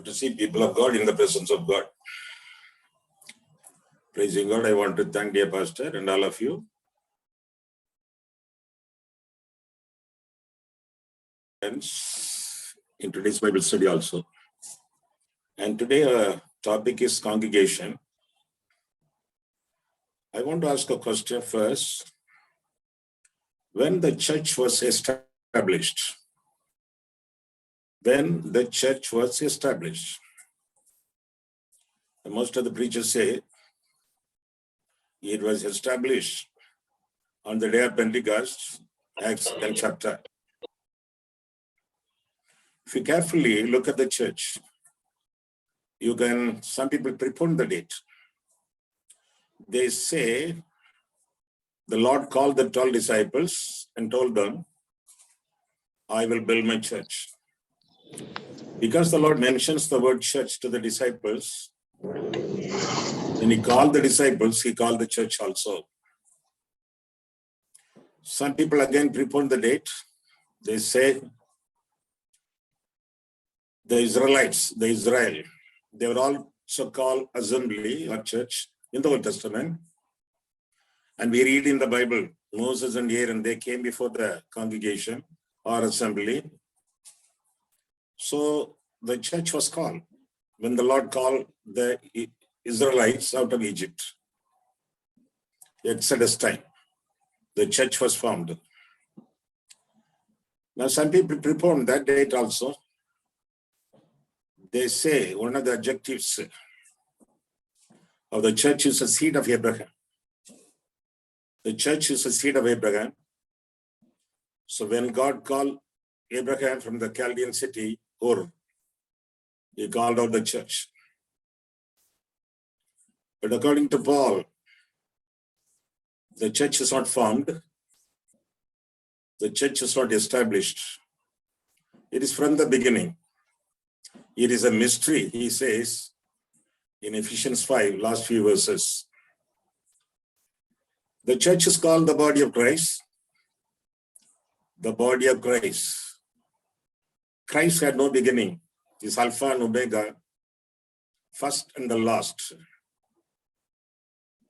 Good to see people of God in the presence of God. Praising God, I want to thank dear pastor and all of you. In today's Bible study also. And today our topic is congregation. I want to ask a question first. When the church was established, most of the preachers say it was established on the day of Pentecost, Acts 10 chapter. If you carefully look at the church, some people prepone the date. They say the Lord called the 12 disciples and told them, I will build my church. Because the Lord mentions the word church to the disciples, when he called the disciples, he called the church also. Some people again prepone the date. They say the Israelites, they were also called assembly or church in the Old Testament. And we read in the Bible, Moses and Aaron, they came before the congregation or assembly. So the church was called when the Lord called the Israelites out of Egypt. Exodus time, the church was formed. Now some people prepone that date also. They say one of the adjectives of the church is a seed of Abraham. The church is a seed of Abraham. So when God called Abraham from the Chaldean city, Ur, he called out the church. But according to Paul, the church is not formed. The church is not established. It is from the beginning. It is a mystery, he says in Ephesians 5, last few verses. The church is called the body of Christ. The body of Christ. Christ had no beginning. He is Alpha and Omega, first and the last.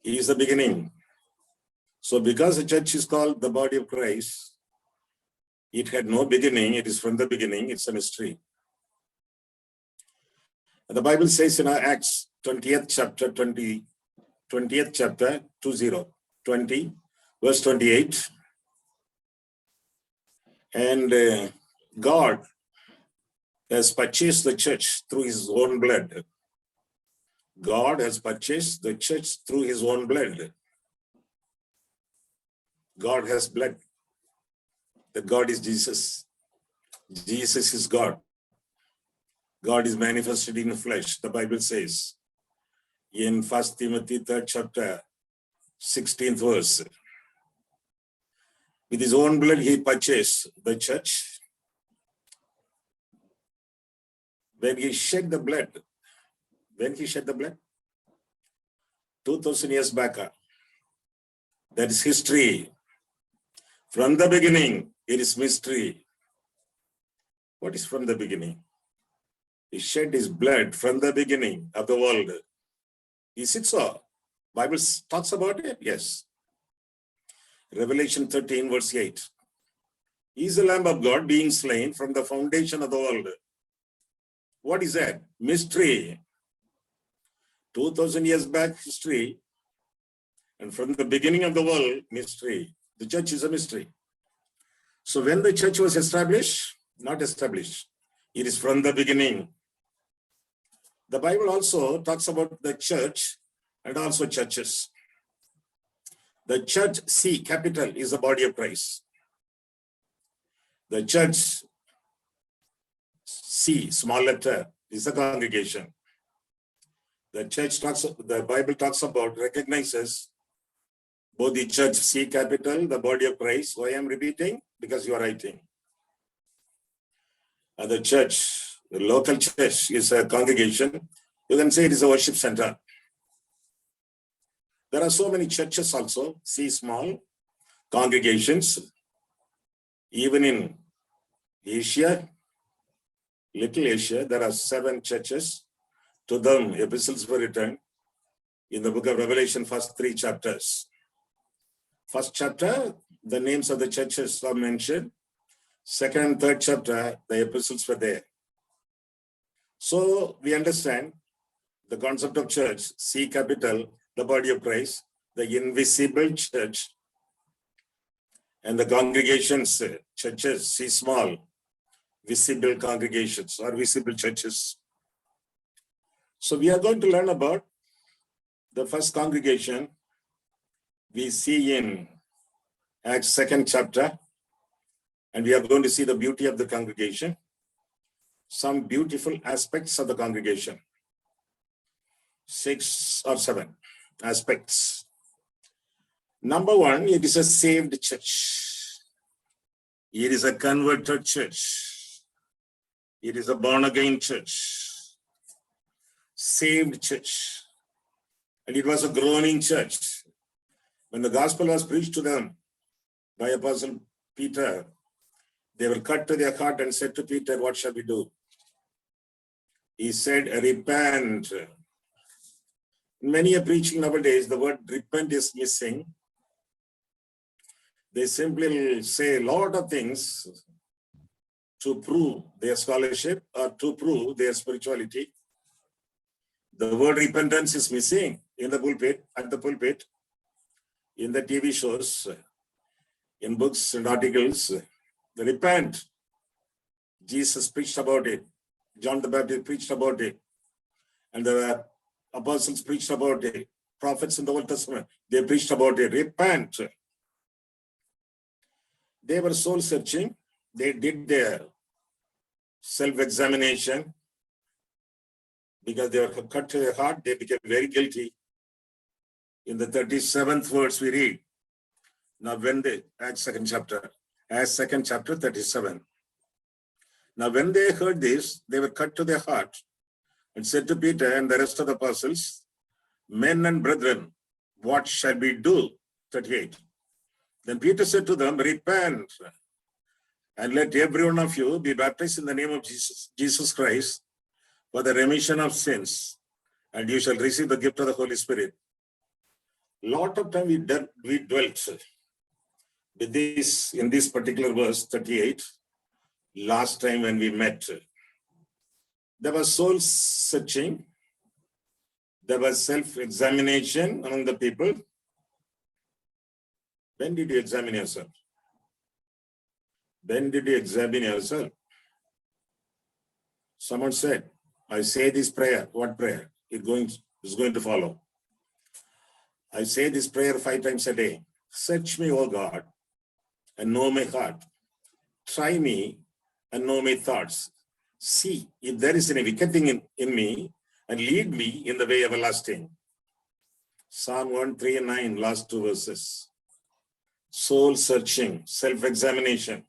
He is the beginning. So because the church is called the body of Christ, it had no beginning. It is from the beginning. It's a mystery. The Bible says in Acts 20th chapter, 20 verse 28, and God has purchased the church through his own blood. God has purchased the church through his own blood. God has blood. The God is Jesus. Jesus is God. God is manifested in flesh, the Bible says in 1 Timothy 3rd chapter, 16th verse. With his own blood, he purchased the church. When he shed the blood, 2000 years back, that is history. From the beginning, it is mystery. What is from the beginning? He shed his blood from the beginning of the world. Is it so? Bible talks about it? Yes. Revelation 13 verse 8. He is the Lamb of God being slain from the foundation of the world. What is that? Mystery. 2000 years back history. And from the beginning of the world, mystery. The church is a mystery. So when the church was established, not established, it is from the beginning. The Bible also talks about the church and also churches. The church, C, capital, is the body of Christ. The church, C, small letter, is the congregation. The Bible talks about, recognizes both the church, C, capital, the body of Christ. Why I'm repeating? Because you are writing. And the church, the local church is a congregation. You can say it is a worship center. There are so many churches also, see small congregations, even in Asia, Little Asia, there are 7 churches. To them, epistles were written in the book of Revelation, first 3 chapters. First chapter, the names of the churches are mentioned. Second and third chapter, the epistles were there. So we understand the concept of church, C capital, the body of Christ, the invisible church, and the congregations, churches, C small, visible congregations or visible churches. So we are going to learn about the first congregation we see in Acts 2nd chapter, and we are going to see the beauty of the congregation, some beautiful aspects of the congregation, 6 or 7 aspects. Number 1, it is a saved church. It is a converted church. It is a born-again church. Saved church. And it was a groaning church. When the gospel was preached to them by Apostle Peter, they were cut to their heart and said to Peter, what shall we do? He said, repent. Many are preaching nowadays, the word repent is missing. They simply say a lot of things to prove their scholarship or to prove their spirituality. The word repentance is missing in the pulpit, at the pulpit, in the TV shows, in books and articles. Repent. Jesus preached about it. John the Baptist preached about it. And the apostles preached about it. Prophets in the Old Testament, they preached about it. Repent. They were soul searching. They did their self-examination. Because they were cut to their heart, they became very guilty. In the 37th verse we read, now when they, Acts 2nd chapter, Acts 2nd chapter 37. Now when they heard this, they were cut to their heart and said to Peter and the rest of the apostles, men and brethren, what shall we do? 38. Then Peter said to them, repent and let every one of you be baptized in the name of Jesus Christ for the remission of sins, and you shall receive the gift of the Holy Spirit. Lot of time we dwelt with this in this particular verse 38. Last time when we met, there was soul searching, there was self-examination among the people. When did you examine yourself? When did you examine yourself? Someone said, I say this prayer. What prayer? It's going to follow. I say this prayer 5 times a day. Search me, O God, and know my heart. Try me and know my thoughts. See if there is any wicked thing in me, and lead me in the way everlasting. Psalm 1, 3 and 9, last 2 verses. Soul searching, self-examination.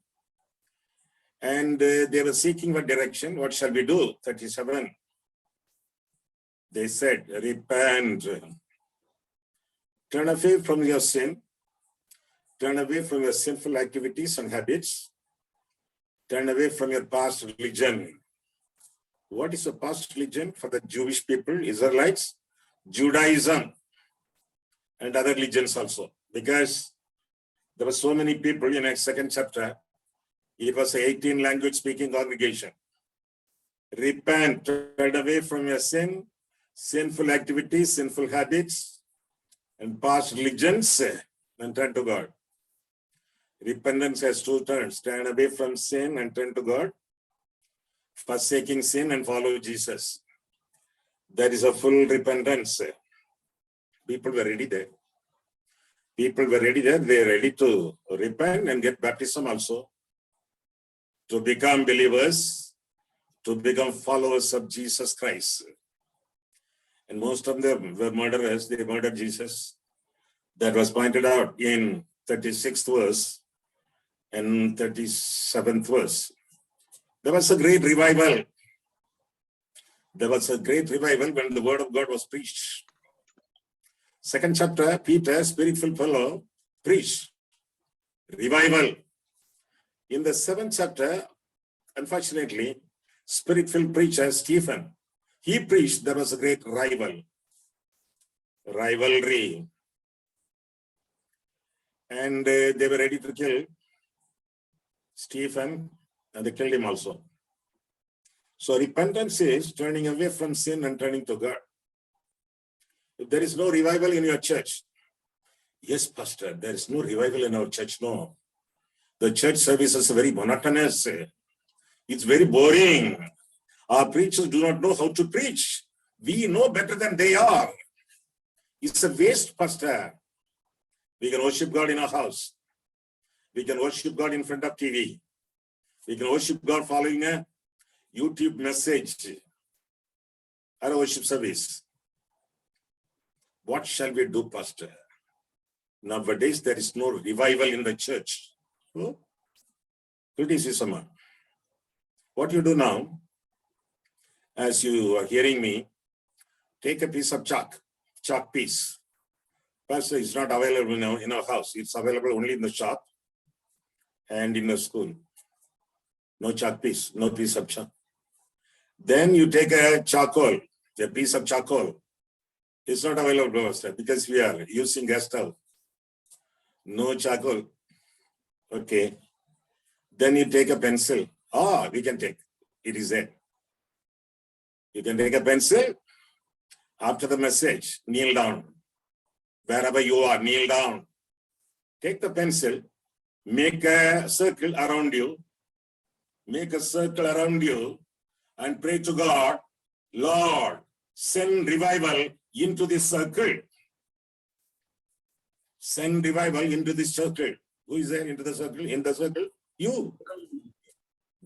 And they were seeking what direction. What shall we do? 37. They said, repent. Turn away from your sin. Turn away from your sinful activities and habits. Turn away from your past religion. What is a past religion for the Jewish people, Israelites? Judaism and other religions also. Because there were so many people in Acts 2nd chapter. It was an 18 language speaking congregation. Repent, turn away from your sin, sinful activities, sinful habits, and past religions, and turn to God. Repentance has 2 turns, turn away from sin and turn to God, forsaking sin and follow Jesus. That is a full repentance. People were ready there. People were ready there. They are ready to repent and get baptism also, to become believers, to become followers of Jesus Christ. And most of them were murderers. They murdered Jesus. That was pointed out in 36th verse and 37th verse. There was a great revival. There was a great revival when the word of God was preached. 2nd chapter, Peter, spirit-filled fellow, preached. Revival. In the 7th chapter, unfortunately, spirit-filled preacher, Stephen. He preached, there was a great rivalry. And they were ready to kill Stephen, and they killed him also. So repentance is turning away from sin and turning to God. If there is no revival in your church, yes, Pastor, there is no revival in our church, no. The church service is very monotonous. It's very boring. Our preachers do not know how to preach. We know better than they are. It's a waste, Pastor. We can worship God in our house. We can worship God in front of TV. We can worship God following a YouTube message or a worship service. What shall we do, Pastor? Nowadays, there is no revival in the church. Criticism. What you do now, as you are hearing me, take a piece of chalk piece. Pastor, it's not available now in our house. It's available only in the shop and in the school. No chalk piece, no piece of chalk. Then you take a piece of charcoal. It's not available, Pastor, because we are using gas stove. No charcoal. Okay. Then you take a pencil. We can take. It is there. You can take a pencil. After the message, kneel down. Wherever you are, kneel down. Take the pencil. Make a circle around you. Make a circle around you and pray to God, Lord, send revival into this circle. Send revival into this circle. Who is there into the circle? In the circle? You.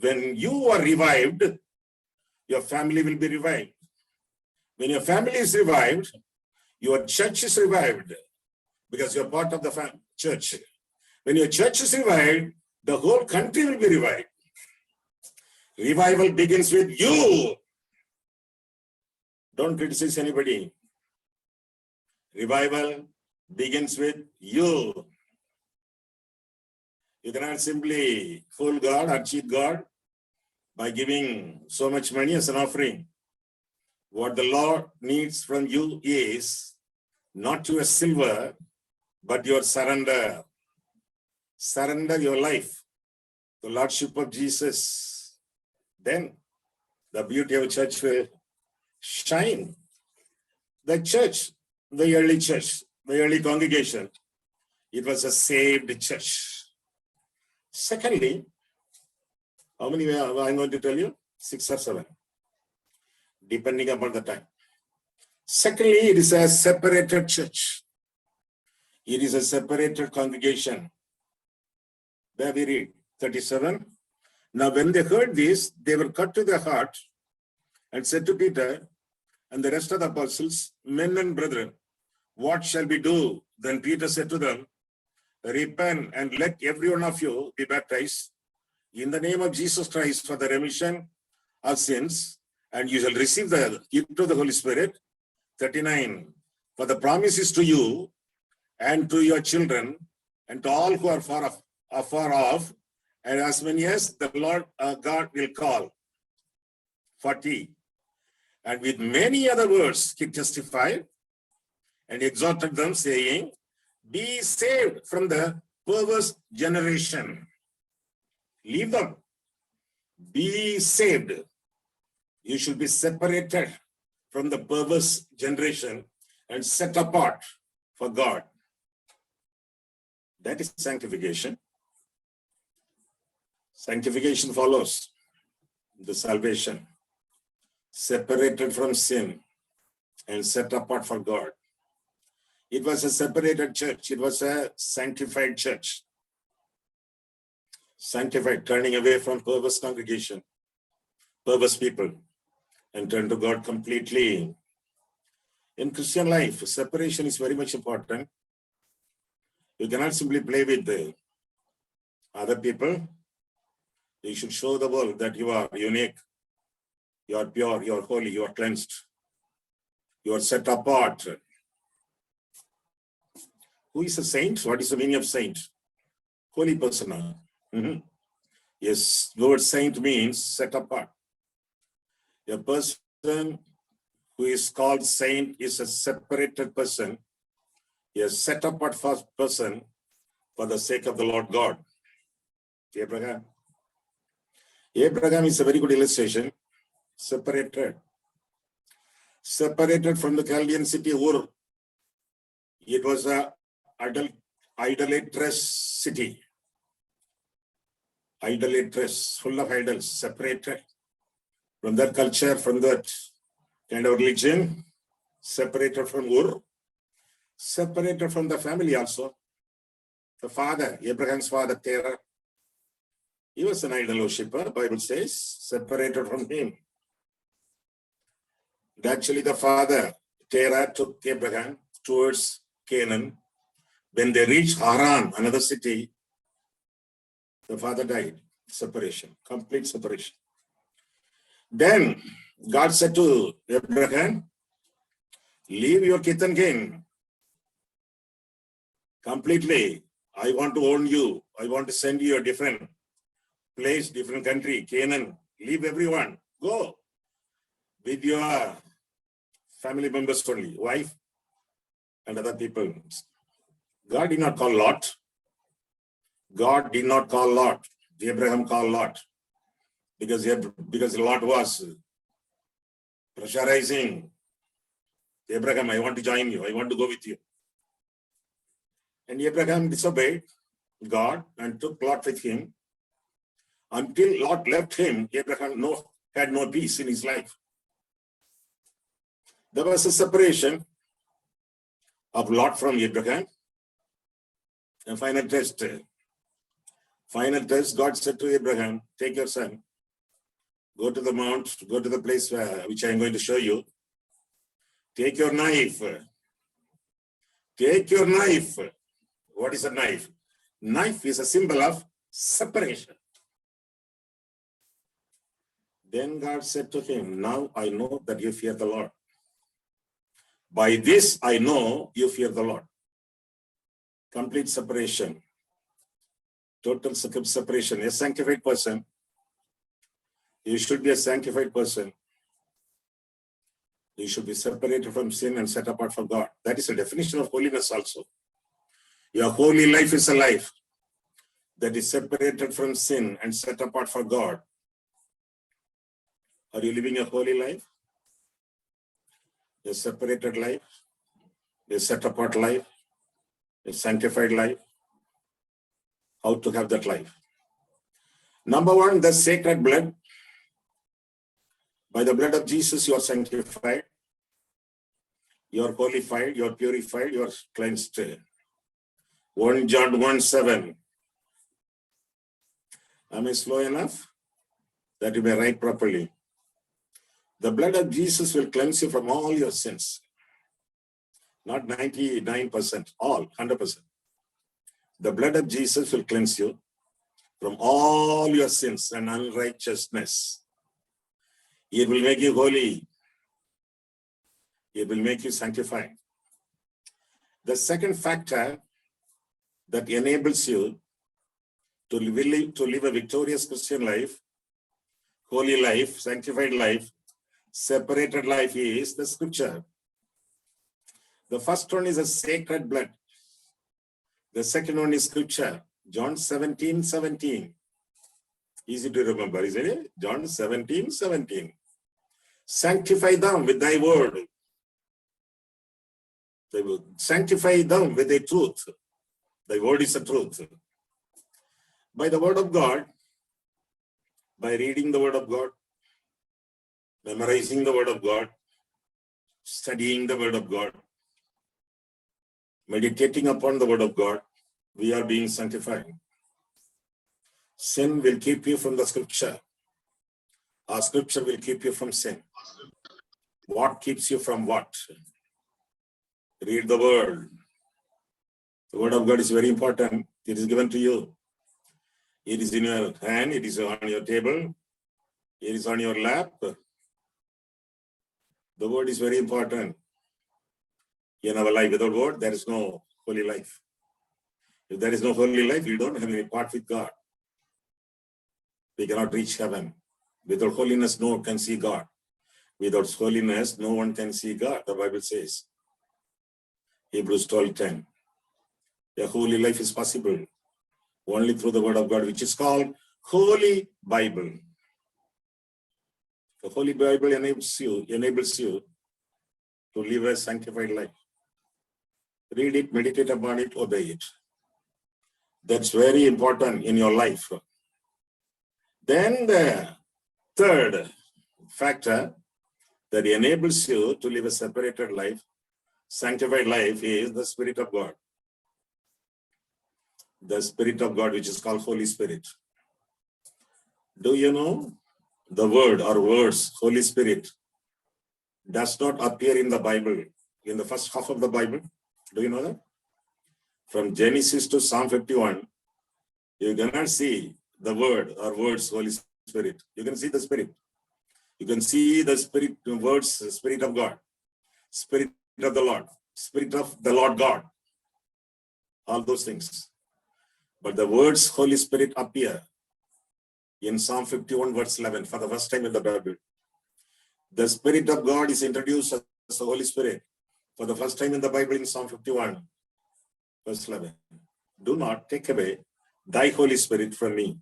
When you are revived, your family will be revived. When your family is revived, your church is revived because you're part of the church. When your church is revived, the whole country will be revived. Revival begins with you. Don't criticize anybody. Revival begins with you. You cannot simply fool God or cheat God by giving so much money as an offering. What the Lord needs from you is not your silver, but your surrender. Surrender your life, the Lordship of Jesus. Then the beauty of church will shine. The church, the early congregation, it was a saved church. Secondly, how many I'm going to tell you? 6 or 7, depending upon the time. Secondly, it is a separated church. It is a separated congregation. There we read 37. Now, when they heard this, they were cut to their heart and said to Peter and the rest of the apostles, men and brethren, what shall we do? Then Peter said to them, repent and let every one of you be baptized in the name of Jesus Christ for the remission of sins, and you shall receive the gift of the Holy Spirit. 39. For the promise is to you and to your children and to all who are far off, and as many as the Lord God will call. 40. And with many other words he testified and exhorted them, saying, be saved from the perverse generation. Leave them. Be saved. You should be separated from the perverse generation and set apart for God. That is sanctification. Sanctification follows the salvation. Separated from sin and set apart for God. It was a separated church. It was a sanctified church. Sanctified, turning away from perverse congregation, perverse people, and turn to God completely. In Christian life, separation is very much important. You cannot simply play with the other people. You should show the world that you are unique, you are pure, you are holy, you are cleansed, you are set apart. Who is a saint? What is the meaning of saint? Holy person. Yes, the word saint means set apart. A person who is called saint is a separated person, a set apart person for the sake of the Lord God. Abraham. Abraham is a very good illustration. Separated from the Chaldean city Ur. It was a idolatrous city. Idolatrous, full of idols, separated from that culture, from that kind of religion, separated from Ur, separated from the family also. The father, Abraham's father, Terah, he was an idol worshipper, Bible says, separated from him. And actually, the father, Terah, took Abraham towards Canaan. When they reached Haran, another city, the father died. Separation, complete separation. Then God said to Abraham, leave your kith and kin completely. I want to own you. I want to send you a different place, different country, Canaan. Leave everyone. Go with your family members only, wife and other people. God did not call Lot. God did not call Lot. Abraham called Lot because Lot was pressurizing Abraham, I want to join you. I want to go with you. And Abraham disobeyed God and took Lot with him. Until Lot left him, Abraham had no peace in his life. There was a separation of Lot from Abraham. And final test, God said to Abraham, take your son, go to the mount, go to the place which I am going to show you. Take your knife. Take your knife. What is a knife? Knife is a symbol of separation. Then God said to him, now I know that you fear the Lord. By this I know you fear the Lord. Complete separation. Total separation. A sanctified person. You should be a sanctified person. You should be separated from sin and set apart for God. That is the definition of holiness also. Your holy life is a life that is separated from sin and set apart for God. Are you living a holy life? A separated life? A set apart life? A sanctified life? How to have that life? Number one, the sacred blood. By the blood of Jesus, you are sanctified. You are qualified, you are purified, you are cleansed. 1 John 1:7. Am I slow enough? That you may write properly. The blood of Jesus will cleanse you from all your sins. Not 99%, all, 100%. The blood of Jesus will cleanse you from all your sins and unrighteousness. It will make you holy. It will make you sanctified. The second factor that enables you to live a victorious Christian life, holy life, sanctified life, separated life is the scripture. The first one is a sacred blood. The second one is scripture. John 17:17. Easy to remember, isn't it? John 17:17. Sanctify them with thy word. They will sanctify them with the truth. Thy word is the truth. By the word of God, by reading the word of God, memorizing the word of God, studying the word of God, meditating upon the word of God, we are being sanctified. Sin will keep you from the scripture. Our scripture will keep you from sin. What keeps you from what? Read the word. The word of God is very important. It is given to you. It is in your hand. It is on your table. It is on your lap. The word is very important in our life. Without word, there is no holy life. If there is no holy life, you don't have any part with God. We cannot reach heaven. Without holiness, no one can see God. Without holiness, no one can see God, the Bible says. Hebrews 12:10. A holy life is possible only through the word of God, which is called Holy Bible. The Holy Bible enables you to live a sanctified life. Read it, meditate upon it, obey it. That's very important in your life. Then the third factor that enables you to live a separated life, sanctified life, is the Spirit of God. The Spirit of God, which is called Holy Spirit. Do you know the word or words Holy Spirit does not appear in the Bible, in the first half of the Bible? Do you know that? From Genesis to Psalm 51, you cannot see the word or words Holy Spirit. You can see the Spirit. You can see the Spirit, words, Spirit of God, Spirit of the Lord, Spirit of the Lord God, all those things. But the words Holy Spirit appear in Psalm 51 verse 11 for the first time in the Bible. The Spirit of God is introduced as the Holy Spirit for the first time in the Bible in Psalm 51 verse 11. Do not take away thy Holy Spirit from me,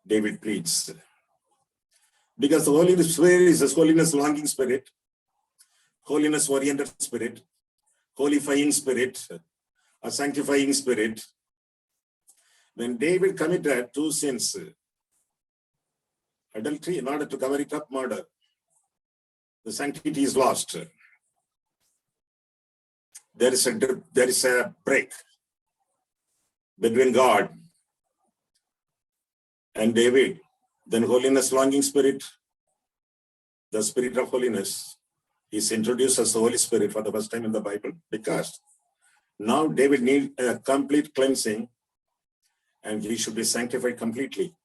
David pleads. Because the Holy Spirit is a holiness longing spirit, holiness oriented spirit, holifying spirit, a sanctifying spirit. When David committed 2 sins, adultery, in order to cover it up, murder, the sanctity is lost. There is a break between God and David. Then holiness longing spirit, the Spirit of holiness, is introduced as the Holy Spirit for the first time in the Bible, because now David needs a complete cleansing and he should be sanctified completely.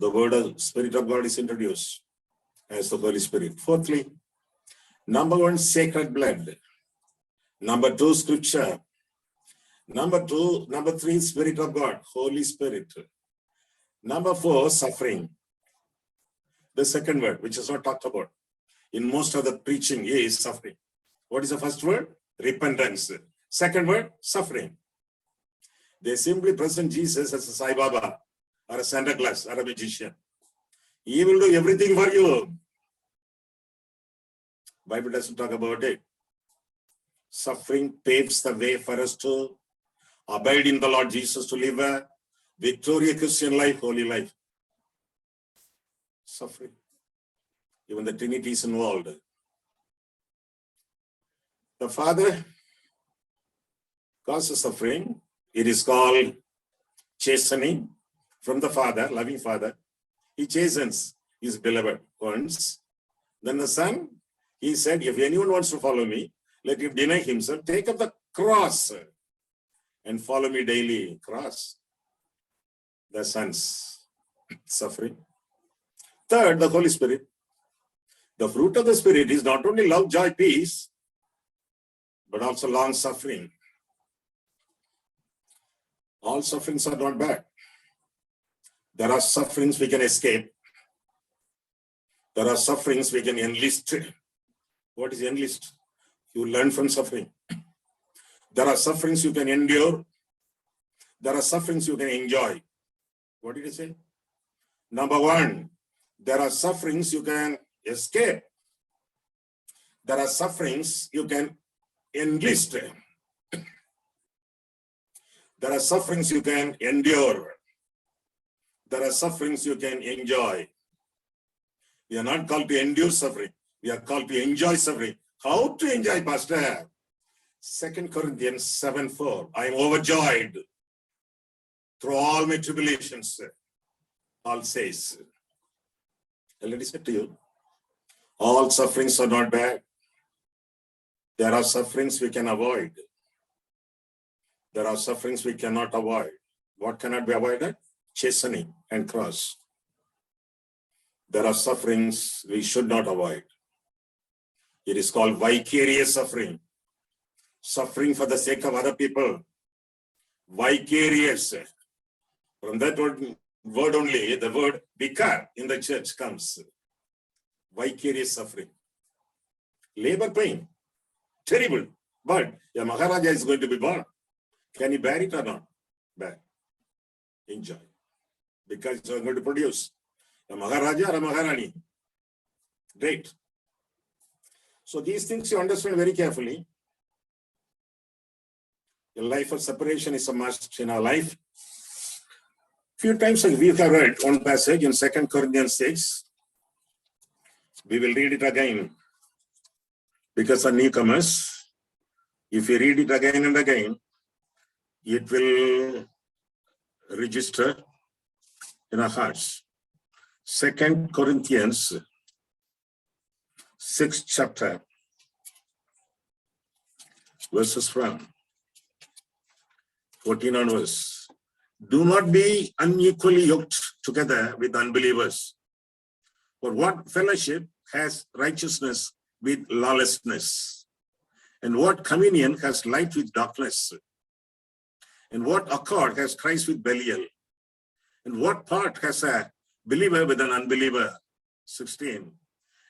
The word of Spirit of God is introduced as the Holy Spirit. Fourthly, number 1, sacred blood. Number 2, scripture. Number 3, Spirit of God, Holy Spirit. Number 4, suffering. The second word, which is not talked about in most of the preaching, is suffering. What is the first word? Repentance. Second word, suffering. They simply present Jesus as a Sai Baba or a Santa Claus or a magician. He will do everything for you. Bible doesn't talk about it. Suffering paves the way for us to abide in the Lord Jesus, to live a victorious Christian life, holy life. Suffering. Even the Trinity is involved. The Father causes suffering. It is called chastening from the Father, loving Father. He chastens his beloved ones. Then the Son, he said, if anyone wants to follow me, let him deny himself, take up the cross and follow me daily. Cross. The Son's suffering. Third, the Holy Spirit. The fruit of the Spirit is not only love, joy, peace, but also long suffering. All sufferings are not bad. There are sufferings we can escape. There are sufferings we can enlist. What is enlist? You learn from suffering. There are sufferings you can endure. There are sufferings you can enjoy. What did he say? Number 1, there are sufferings you can escape. There are sufferings you can enlist. There are sufferings you can endure. There are sufferings you can enjoy. We are not called to endure suffering. We are called to enjoy suffering. How to enjoy, Pastor? 2 Corinthians 7:4. I am overjoyed through all my tribulations. Paul says. Let me say to you, all sufferings are not bad. There are sufferings we can avoid. There are sufferings we cannot avoid. What cannot be avoided? Chastening and cross. There are sufferings we should not avoid. It is called vicarious suffering. Suffering for the sake of other people. Vicarious. From that word only, the word vicar in the church comes. Vicarious suffering. Labor pain. Terrible. But a Maharaja is going to be born. Can he bear it or not? Bear. Enjoy. Because you are going to produce a Maharaja or a Maharani. Great. So these things you understand very carefully. A life of separation is a must in our life. Few times we have read one passage in 2 Corinthians 6. We will read it again because of newcomers. If you read it again and again, it will register in our hearts. 2 Corinthians 6th chapter, verses from 14 onwards. Do not be unequally yoked together with unbelievers. For what fellowship has righteousness with lawlessness? And what communion has light with darkness? And what accord has Christ with Belial? And what part has a believer with an unbeliever? 16.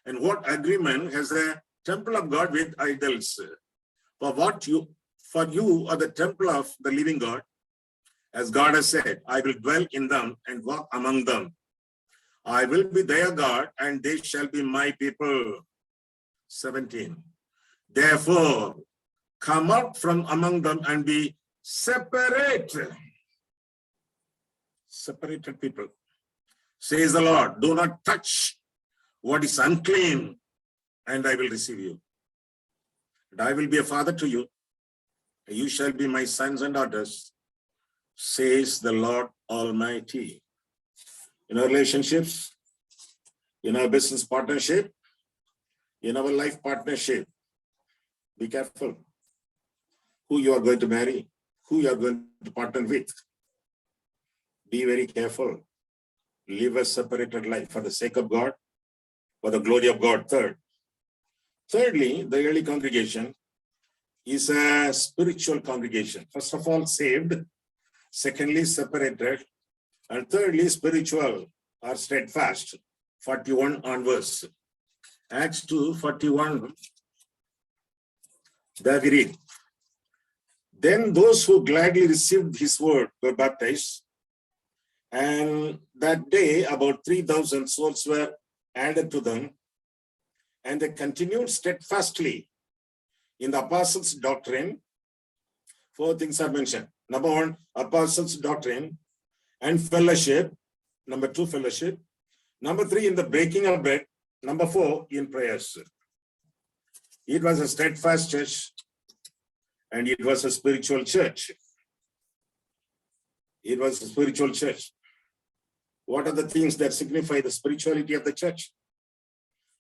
And what agreement has the temple of God with idols? For you are the temple of the living God. As God has said, I will dwell in them and walk among them. I will be their God, and they shall be my people. 17. Therefore, come out from among them and be separate. Separated people. Says the Lord, do not touch what is unclean, and I will receive you. And I will be a father to you. You shall be my sons and daughters, says the Lord Almighty. In our relationships, in our business partnership, in our life partnership, be careful who you are going to marry, who you are going to partner with. Be very careful. Live a separated life for the sake of God, for the glory of God. Thirdly, the early congregation is a spiritual congregation. First of all, saved. Secondly, separated. And thirdly, spiritual or steadfast. 41 onwards. Acts 2:41. There we read. Then those who gladly received his word were baptized. And that day, about 3,000 souls were added to them. And they continued steadfastly in the apostles' doctrine. 4 things are mentioned. Number 1, apostles' doctrine and fellowship. Number 2, fellowship. Number 3, in the breaking of bread. Number 4, in prayers. It was a steadfast church and it was a spiritual church. It was a spiritual church. What are the things that signify the spirituality of the church?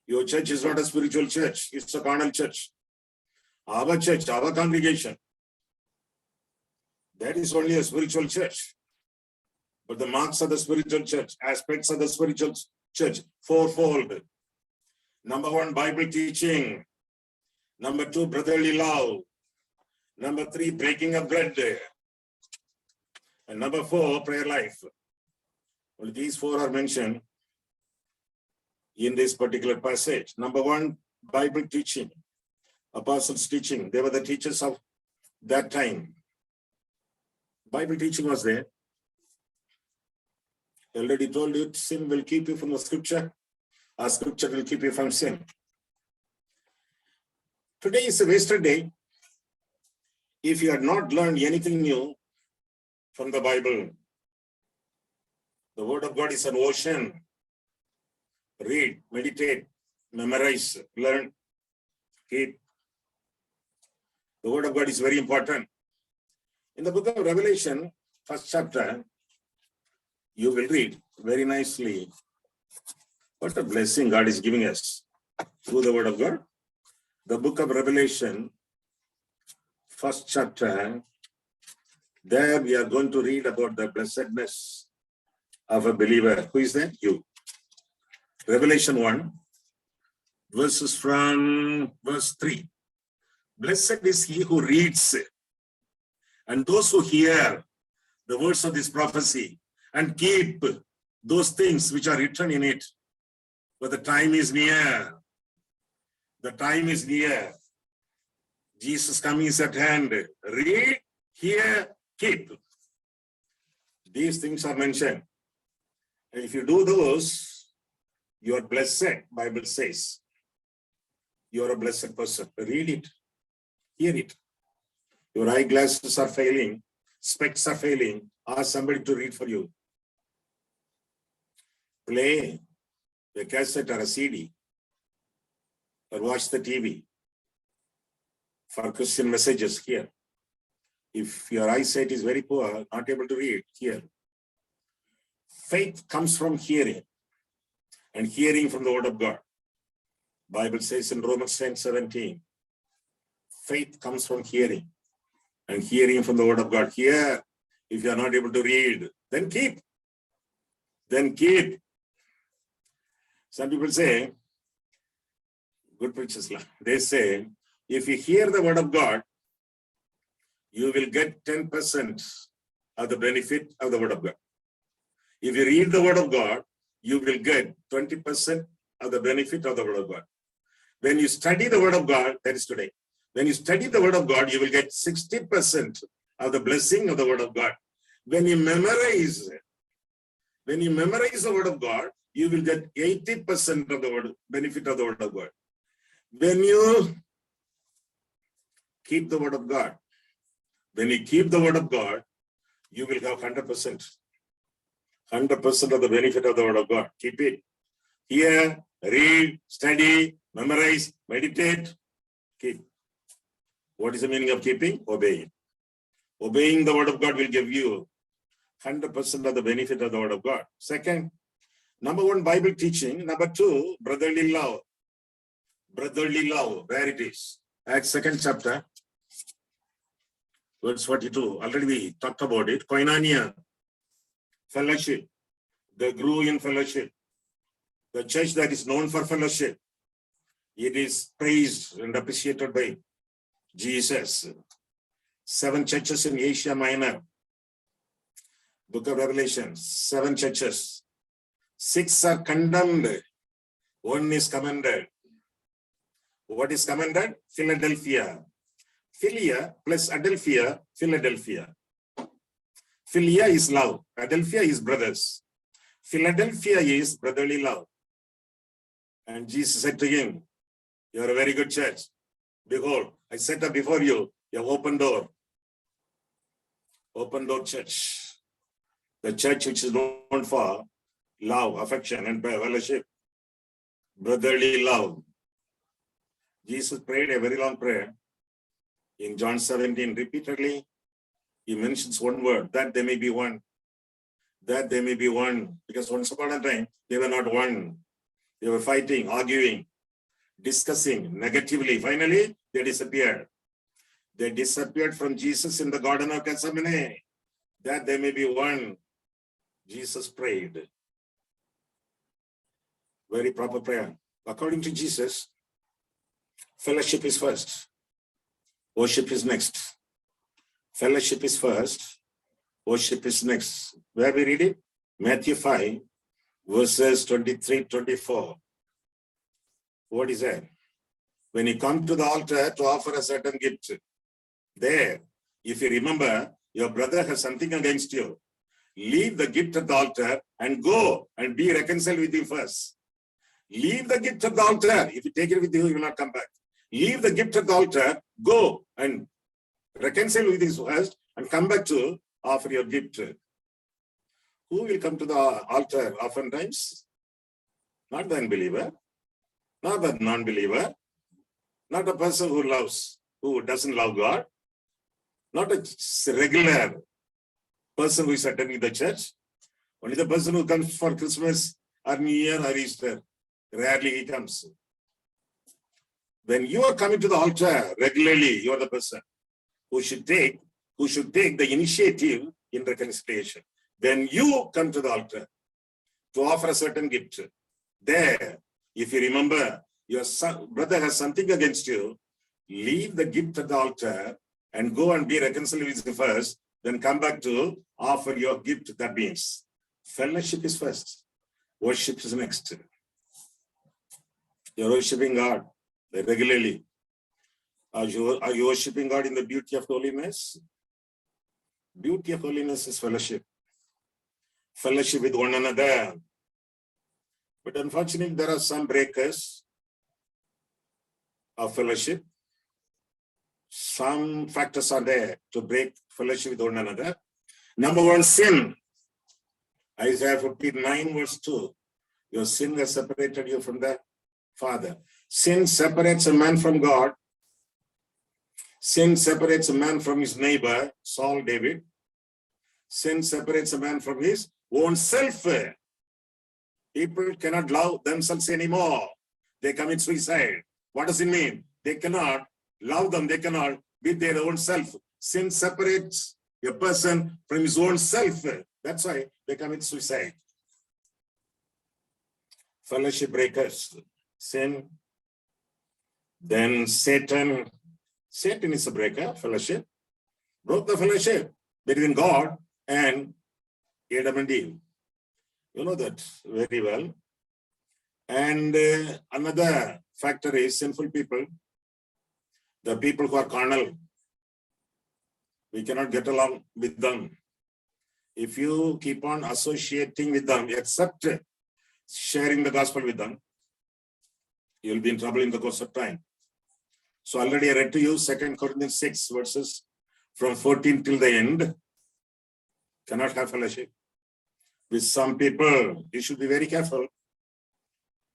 Your church is not a spiritual church. It's a carnal church. Our church, our congregation, that is only a spiritual church. But the marks of the spiritual church, aspects of the spiritual church, fourfold. Number 1, Bible teaching. Number 2, brotherly love. Number 3, breaking of bread. And number 4, prayer life. Well, these 4 are mentioned in this particular passage. Number 1, Bible teaching. Apostles' teaching. They were the teachers of that time. Bible teaching was there. I already told you, sin will keep you from the scripture. Our scripture will keep you from sin. Today is a wasted day if you have not learned anything new from the Bible. The word of God is an ocean. Read, meditate, memorize, learn, keep. The word of God is very important. In the book of Revelation, 1st chapter, you will read very nicely what a blessing God is giving us through the word of God. The book of Revelation, 1st chapter, there we are going to read about the blessedness of a believer. Who is that? You. Revelation 1, verses from verse 3. Blessed is he who reads and those who hear the words of this prophecy and keep those things which are written in it, for the time is near. The time is near. Jesus coming is at hand. Read, hear, keep. These things are mentioned. And if you do those, you are blessed, Bible says. You are a blessed person. Read it, hear it. Your eyeglasses are failing, specs are failing. Ask somebody to read for you. Play a cassette or a CD, or watch the TV for Christian messages here. If your eyesight is very poor, not able to read, here. Faith comes from hearing, and hearing from the word of God. Bible says in Romans 10:17, faith comes from hearing, and hearing from the word of God. Here, if you are not able to read, then keep. Then keep. Some people say, good preachers, they say, if you hear the word of God, you will get 10% of the benefit of the word of God. If you read the word of God, you will get 20% of the benefit of the word of God. When you study the word of God, that is today. When you study the word of God, you will get 60% of the blessing of the word of God. When you memorize the word of God, you will get 80% of the word benefit of the word of God. When you keep the word of God, when you keep the word of God, you will have 100%. 100% of the benefit of the word of God. Keep it. Hear, read, study, memorize, meditate, keep. What is the meaning of keeping? Obeying. Obeying the word of God will give you 100% of the benefit of the word of God. Second, number one, Bible teaching. Number two, brotherly love. Brotherly love, where it is. Acts 2nd chapter, verse 42. Already we talked about it. Koinonia, fellowship. They grew in fellowship. The church that is known for fellowship, it is praised and appreciated by Jesus. 7 churches in Asia Minor. Book of Revelation, 7 churches. 6 are condemned. 1 is commended. What is commended? Philadelphia. Philia plus Adelphia, Philadelphia. Philia is love. Adelphia is brothers. Philadelphia is brotherly love. And Jesus said to him, you are a very good church. Behold, I set up before you an open door. Open door church. The church which is known for love, affection, and fellowship. Brotherly love. Jesus prayed a very long prayer. In John 17, repeatedly, he mentions one word, that they may be one. That they may be one. Because once upon a time, they were not one. They were fighting, arguing, discussing negatively. Finally, they disappeared. They disappeared from Jesus in the Garden of Gethsemane. That they may be one. Jesus prayed. Very proper prayer. According to Jesus, fellowship is first. Worship is next. Fellowship is first. Worship is next. Where we read it? Matthew 5, verses 23-24. What is that? When you come to the altar to offer a certain gift, there, if you remember, your brother has something against you, leave the gift at the altar and go and be reconciled with him first. Leave the gift at the altar. If you take it with you, you will not come back. Leave the gift at the altar, go and reconcile with him first and come back to offer your gift. Who will come to the altar oftentimes? Not the unbeliever, not the non-believer, not a person who doesn't love God, not a regular person who is attending the church, only the person who comes for Christmas or New Year or Easter. Rarely he comes. When you are coming to the altar regularly, you are the person who should take the initiative in reconciliation. When you come to the altar to offer a certain gift, there, if you remember, your brother has something against you, leave the gift at the altar and go and be reconciled with him first, then come back to offer your gift. That means fellowship is first, worship is next. You're worshiping God. regularly. Are you worshiping God in the beauty of holiness? Beauty of holiness is fellowship. Fellowship with one another. But unfortunately, there are some breakers of fellowship. Some factors are there to break fellowship with one another. Number one, sin. Isaiah 59 verse 2. Your sin has separated you from the Father. Sin separates a man from God. Sin separates a man from his neighbor, Saul, David. Sin separates a man from his own self. People cannot love themselves anymore. They commit suicide. What does it mean? They cannot love them. They cannot be their own self. Sin separates a person from his own self. That's why they commit suicide. Fellowship breakers. Sin. Then Satan. Satan is a breaker, fellowship. Broke the fellowship between God and Adam and Eve. You know that very well. And another factor is sinful people. The people who are carnal. We cannot get along with them. If you keep on associating with them, except sharing the gospel with them, you'll be in trouble in the course of time. So already I read to you 2 Corinthians 6 verses from 14 till the end. Cannot have fellowship with some people. You should be very careful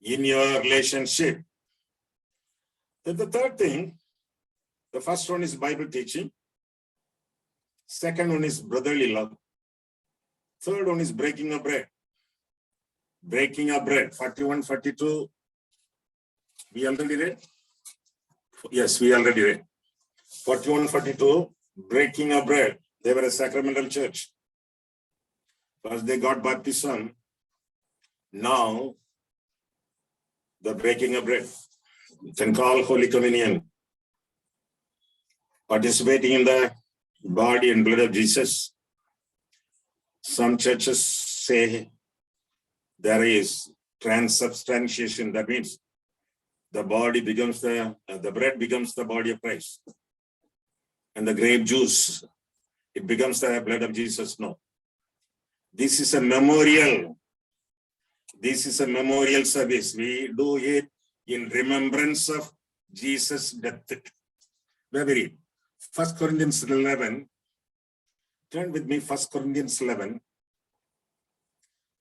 in your relationship. Then the third thing, the first one is Bible teaching. Second one is brotherly love. Third one is breaking of bread. Breaking of bread. 41, 42. We already read? Yes, we already read. 41, 42. Breaking of bread. They were a sacramental church. First they got baptism. Now, the breaking of bread. You can call Holy Communion. Participating in the body and blood of Jesus. Some churches say there is transubstantiation. That means the body becomes the bread becomes the body of Christ. And the grape juice, it becomes the blood of Jesus. No. This is a memorial. This is a memorial service. We do it in remembrance of Jesus' death. Where we read? 1 Corinthians 11. Turn with me, 1 Corinthians 11.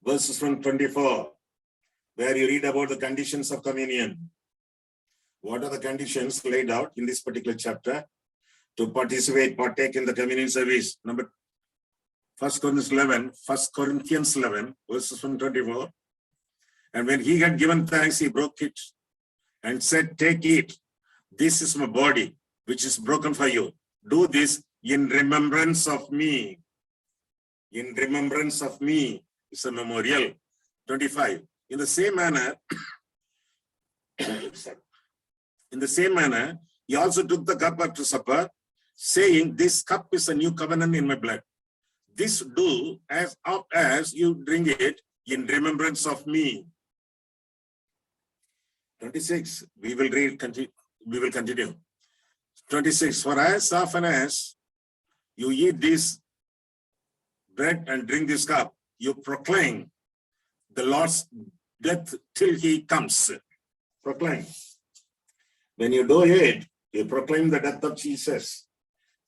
Verses from 24. Where you read about the conditions of communion. What are the conditions laid out in this particular chapter to partake in the communion service? Number 1 Corinthians 11, verses from 24. And when he had given thanks, he broke it and said, take it. This is my body, which is broken for you. Do this in remembrance of me. In remembrance of me is a memorial. 25. In the same manner, he also took the cup after supper, saying, this cup is a new covenant in my blood. This do as oft as you drink it in remembrance of me. 26, we will continue. 26, for as often as you eat this bread and drink this cup, you proclaim the Lord's death till he comes. Proclaim. When you do it, you proclaim the death of Jesus.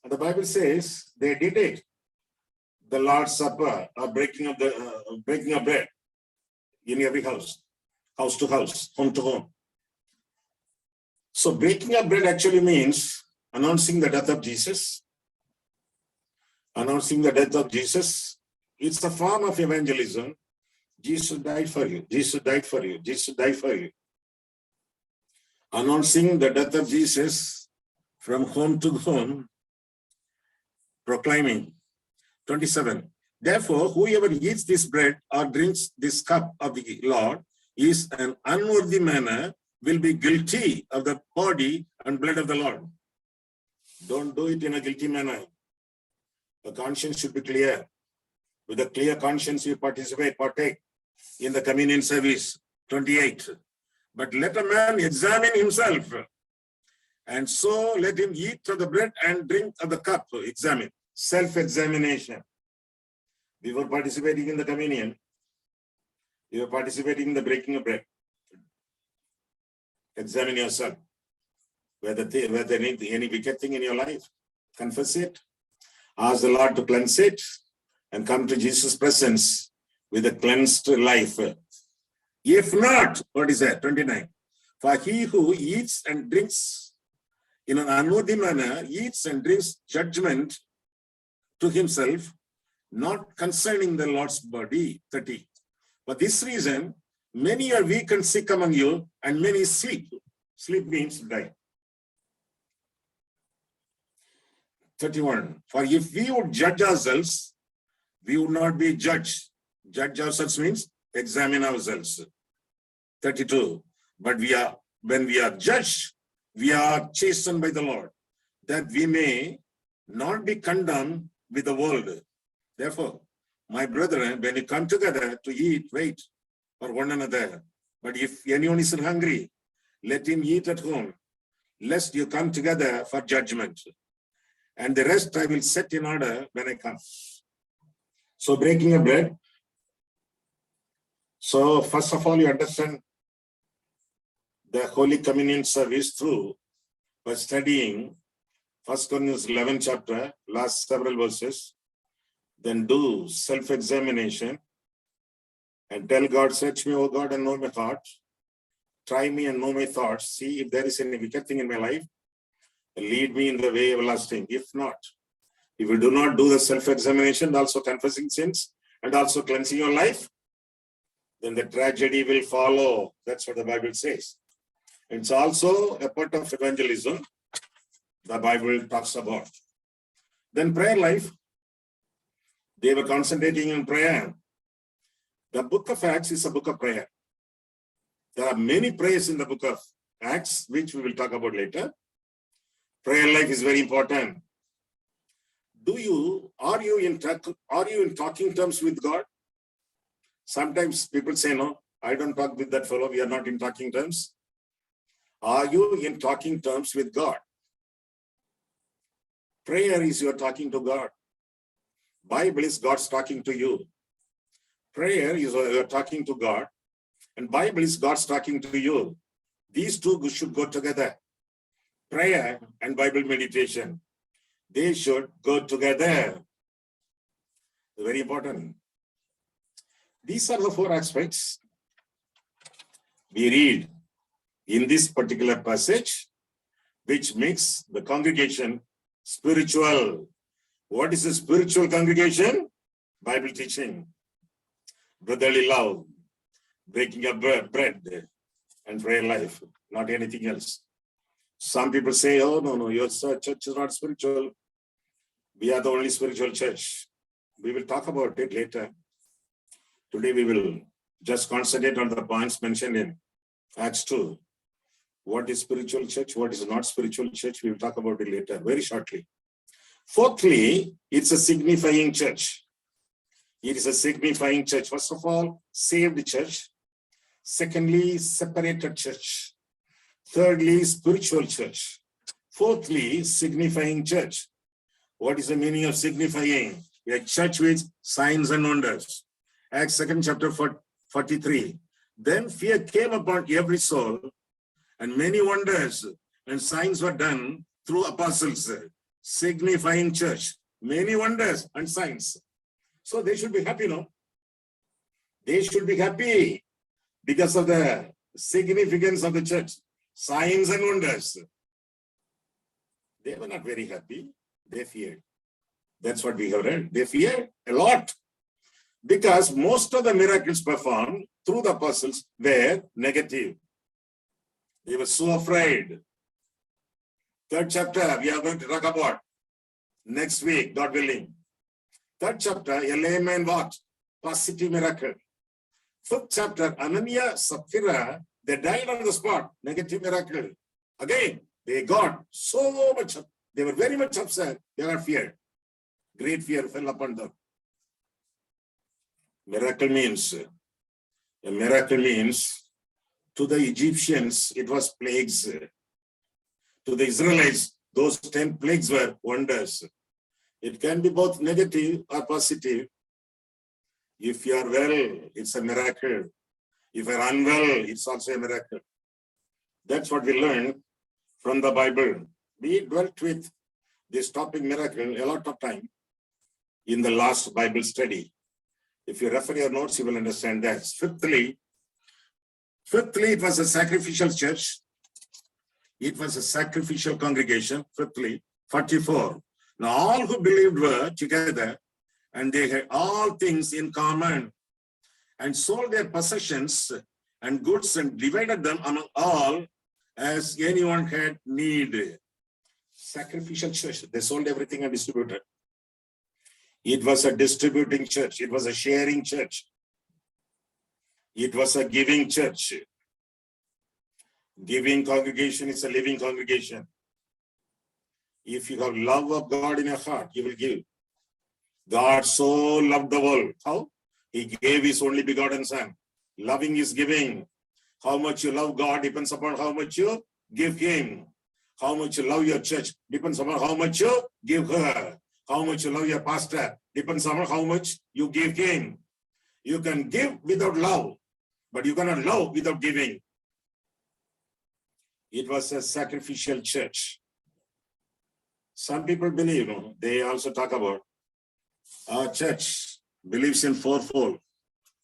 And the Bible says they did it. The Lord's Supper, or breaking of bread in every house, house to house, home to home. So breaking of bread actually means announcing the death of Jesus. Announcing the death of Jesus. It's a form of evangelism. Jesus died for you. Jesus died for you. Jesus died for you. Announcing the death of Jesus from home to home, proclaiming. 27. Therefore, whoever eats this bread or drinks this cup of the Lord is an unworthy manner, will be guilty of the body and blood of the Lord. Don't do it in a guilty manner. The conscience should be clear. With a clear conscience, you partake in the communion service. 28. But let a man examine himself. And so let him eat of the bread and drink of the cup. Examine, self-examination. Before participating in the communion, you are participating in the breaking of bread. Examine yourself. Whether any wicked thing in your life, confess it. Ask the Lord to cleanse it and come to Jesus' presence with a cleansed life. If not, what is that? 29. For he who eats and drinks in an unworthy manner, eats and drinks judgment to himself, not concerning the Lord's body. 30. For this reason, many are weak and sick among you, and many sleep. Sleep means die. 31. For if we would judge ourselves, we would not be judged. Judge ourselves means examine ourselves. 32. But when we are judged, we are chastened by the Lord, that we may not be condemned with the world. Therefore, my brethren, when you come together to eat, wait for one another. But if anyone is hungry, let him eat at home, lest you come together for judgment. And the rest I will set in order when I come. So breaking of bread. So first of all, you understand the Holy Communion service through by studying 1 Corinthians 11 chapter, last several verses. Then do self-examination and tell God, search me, O God, and know my heart. Try me and know my thoughts. See if there is any wicked thing in my life. Lead me in the way everlasting. If not, if you do not do the self-examination, also confessing sins and also cleansing your life, then the tragedy will follow. That's what the Bible says. It's also a part of evangelism the Bible talks about. Then prayer life. They were concentrating on prayer. The book of Acts is a book of prayer. There are many prayers in the book of Acts, which we will talk about later. Prayer life is very important. Are you in talking terms with God? Sometimes people say, no, I don't talk with that fellow. We are not in talking terms. Are you in talking terms with God? Prayer is you're talking to God. Bible is God's talking to you. Prayer is you're talking to God. And Bible is God's talking to you. These two should go together. Prayer and Bible meditation. They should go together. Very important. These are the four aspects we read in this particular passage, which makes the congregation spiritual. What is a spiritual congregation? Bible teaching, brotherly love, breaking of bread, and prayer life, not anything else. Some people say, oh, no, your church is not spiritual. We are the only spiritual church. We will talk about it later. Today we will just concentrate on the points mentioned in Acts 2. What is spiritual church? What is not spiritual church? We will talk about it later, very shortly. Fourthly, it's a signifying church. It is a signifying church. First of all, saved church. Secondly, separated church. Thirdly, spiritual church. Fourthly, signifying church. What is the meaning of signifying? A church with signs and wonders. Acts 2nd chapter 43. Then fear came upon every soul, and many wonders and signs were done through apostles. Signifying church. Many wonders and signs. So they should be happy, no? They should be happy because of the significance of the church. Signs and wonders. They were not very happy. They feared. That's what we have read. They feared a lot. Because most of the miracles performed through the apostles were negative. They were so afraid. 3rd chapter, we are going to talk about next week, God willing. 3rd chapter, a layman what? Positive miracle. 5th chapter, Ananias, Sapphira, they died on the spot. Negative miracle. Again, they got so much, they were very much upset. They were feared. Great fear fell upon them. A miracle means to the Egyptians, it was plagues. To the Israelites, those 10 plagues were wonders. It can be both negative or positive. If you are well, it's a miracle. If you are unwell, it's also a miracle. That's what we learned from the Bible. We dwelt with this topic miracle a lot of time in the last Bible study. If you refer your notes, you will understand that. Fifthly, it was a sacrificial church. It was a sacrificial congregation. Fifthly, 44. Now all who believed were together, and they had all things in common, and sold their possessions and goods and divided them among all as anyone had need. Sacrificial church. They sold everything and distributed. It was a distributing church. It was a sharing church. It was a giving church. Giving congregation is a living congregation. If you have love of God in your heart, you will give. God so loved the world. How? He gave his only begotten son. Loving is giving. How much you love God depends upon how much you give him. How much you love your church depends upon how much you give her. How much you love your pastor depends on how much you give him. You can give without love, but you cannot love without giving. It was a sacrificial church. Some people believe, they also talk about our church believes in fourfold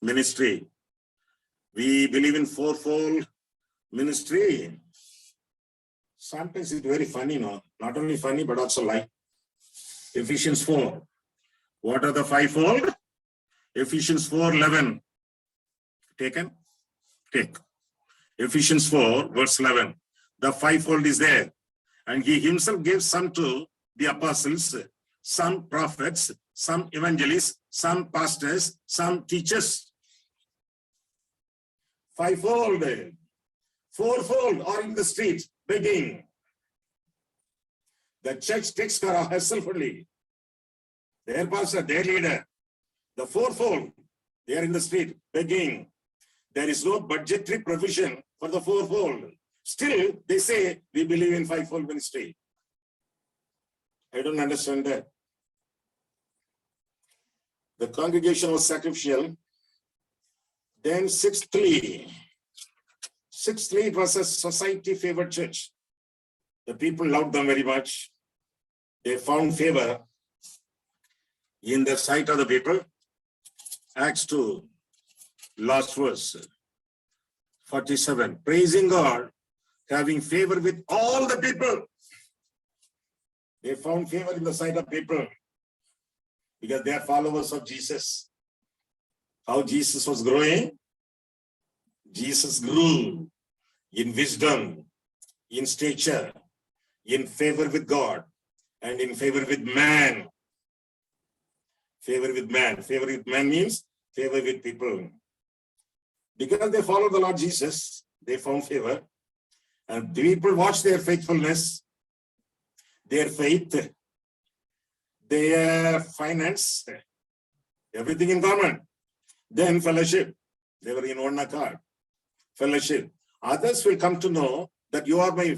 ministry. We believe in fourfold ministry. Sometimes it's very funny, not only funny, but also like Ephesians 4. What are the fivefold? Ephesians 4:11. Taken? Take. Ephesians 4, verse 11. The fivefold is there. And he himself gave some to the apostles, some prophets, some evangelists, some pastors, some teachers. Fivefold. Fourfold are in the street begging. The church takes care of herself only. Their pastor, their leader. The fourfold, they are in the street begging. There is no budgetary provision for the fourfold. Still, they say, we believe in fivefold ministry. I don't understand that. The congregation was sacrificial. Then sixthly, it was a society-favored church. The people loved them very much. They found favor in the sight of the people. Acts 2, last verse, 47. Praising God, having favor with all the people. They found favor in the sight of people because they are followers of Jesus. How Jesus was growing? Jesus grew in wisdom, in stature, in favor with God, and in favor with man. Favor with man. Favor with man means favor with people. Because they followed the Lord Jesus, they found favor. And people watched their faithfulness, their faith, their finance, everything in common. Then fellowship. They were in one accord. Fellowship. Others will come to know that you are my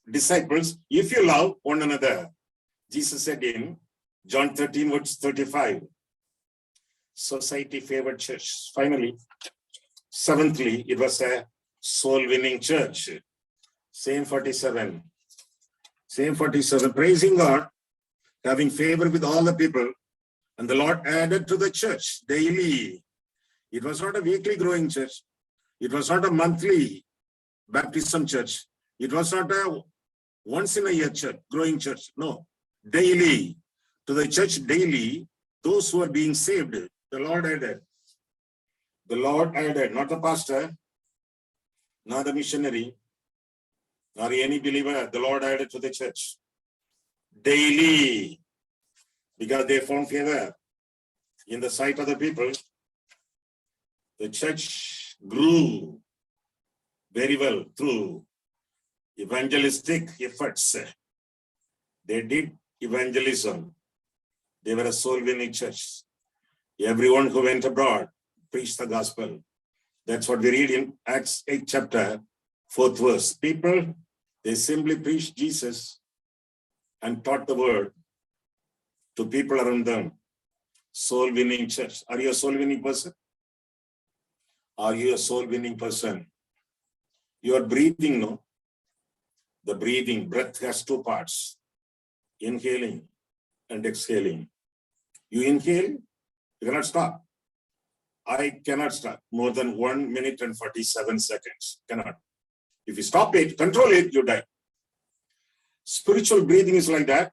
disciples if you love one another. Jesus said in John 13, verse 35. Society favored church. Finally, seventhly, it was a soul-winning church. Same 47. Praising God, having favor with all the people, and the Lord added to the church daily. It was not a weekly growing church. It was not a monthly baptism church. It was not a once in a year church, growing church. No, daily. To the church daily, those who are being saved, the Lord added. The Lord added, not the pastor, not the missionary, nor any believer. The Lord added to the church daily because they found favor in the sight of the people. The church grew very well through evangelistic efforts. They did evangelism. They were a soul-winning church. Everyone who went abroad preached the gospel. That's what we read in Acts 8 chapter, 4th verse. People They simply preached Jesus and taught the word to people around them. Soul winning church. Are you a soul winning person? Are you a soul winning person? You are breathing, no? The breathing, breath has two parts, inhaling and exhaling. You inhale, you cannot stop. I cannot stop more than 1 minute and 47 seconds. Cannot. If you stop it, control it, you die. Spiritual breathing is like that.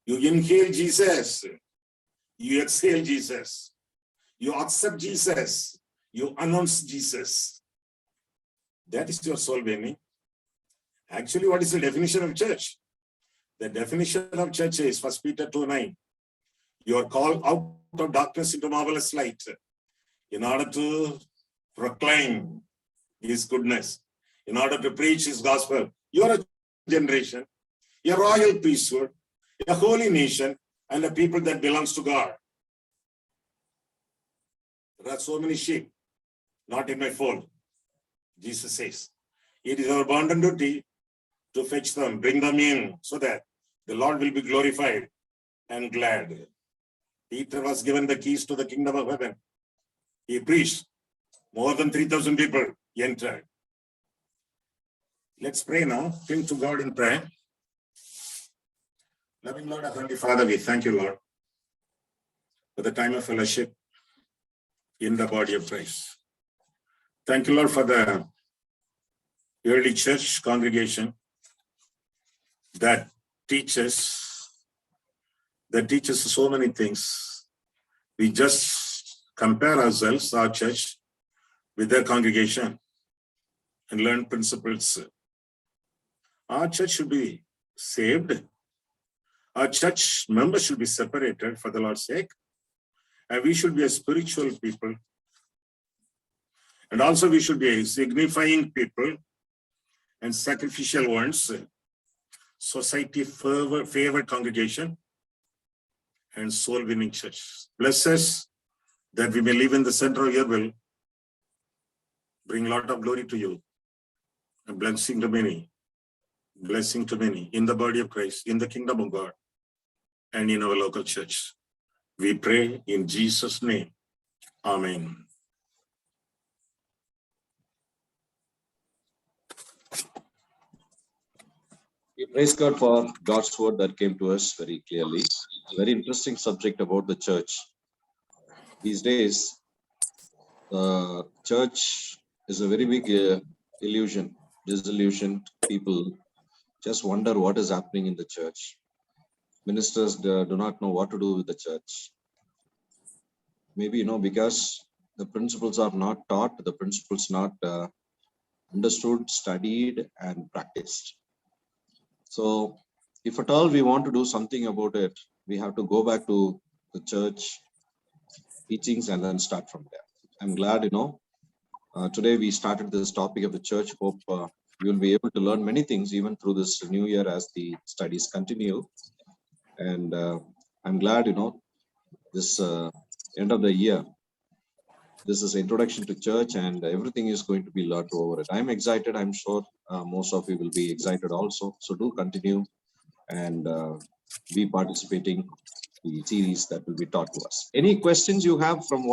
You inhale Jesus. You exhale Jesus. You accept Jesus. You announce Jesus. That is your soul winning. Actually, what is the definition of church? The definition of church is 1 Peter 2:9. You are called out of darkness into marvelous light in order to proclaim his goodness, in order to preach his gospel. You are a generation, a royal priesthood, a holy nation, and a people that belongs to God. There are so many sheep, not in my fold. Jesus says, it is our bounden duty to fetch them, bring them in, so that the Lord will be glorified and glad. Peter was given the keys to the kingdom of heaven. He preached. More than 3,000 people entered. Let's pray now. Cling to God in prayer. Loving Lord, Heavenly Father, we thank you, Lord, for the time of fellowship in the body of Christ. Thank you, Lord, for the early church congregation that teaches so many things. We just compare ourselves, our church, with their congregation and learn principles. Our church should be saved. Our church members should be separated for the Lord's sake. And we should be a spiritual people. And also we should be a signifying people and sacrificial ones, society favored congregation, and soul winning church. Bless us that we may live in the center of your will, bring a lot of glory to you, and blessing to many in the body of Christ, in the kingdom of God, and in our local church. We pray in Jesus' name. Amen. We praise God for God's word that came to us very clearly. Very interesting subject about the church. These days, church is a very big illusion, disillusioned people just wonder what is happening in the church. Ministers do not know what to do with the church. Maybe, because the principles are not taught, the principles not understood, studied, and practiced. So, if at all we want to do something about it, we have to go back to the church teachings and then start from there. I'm glad, today we started this topic of the church. Hope you will be able to learn many things even through this new year as the studies continue. And I'm glad, this end of the year, this is introduction to church and everything is going to be learned over it. I'm excited. I'm sure most of you will be excited also. So do continue and be participating in the series that will be taught to us. Any questions you have from what